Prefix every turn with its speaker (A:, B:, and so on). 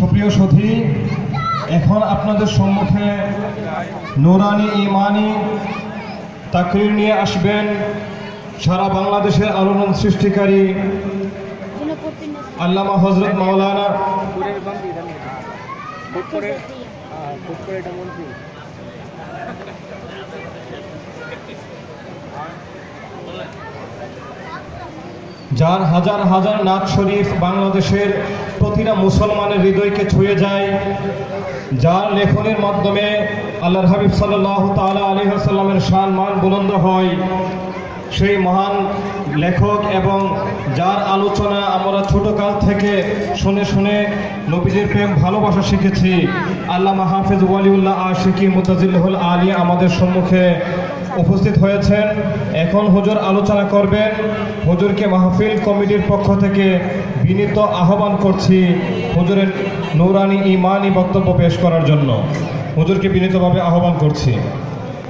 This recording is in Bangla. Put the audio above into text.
A: সুপ্রিয় সুধী, এখন আপনাদের সম্মুখে নুরানি ইমানি তাকরির নিয়ে আসবেন সারা বাংলাদেশের আলোড়ন সৃষ্টিকারী আল্লামা হযরত মাওলানা যার হাজার হাজার নাত শরীফ বাংলাদেশের প্রতিটা মুসলমানের হৃদয়কে ছুঁয়ে যায়, যার লেখনের মাধ্যমে আল্লাহর হাবিব সাল্লাল্লাহু তাআলা আলাইহি ওয়াসাল্লামের শান মান বুলন্দ হয়, সেই মহান লেখক এবং যার আলোচনা আমরা ছোটকাল থেকে শুনে শুনে নবীজির প্রেম ভালোবাসা শিখেছি, আল্লামা হাফেজ ওয়ালিউল্লাহ আশিকি মুতাজিল্লাহুল আলী আমাদের সম্মুখে উপস্থিত হয়েছেন। এখন হুজুর আলোচনা করবেন। হুজুরকে মাহফিল কমিটির পক্ষ থেকে বিনীত আহ্বান করছি হুজুরের নুরানি ইমানি বক্তব্য পেশ করার জন্য। হুজুরকে বিনীতভাবে আহ্বান করছি।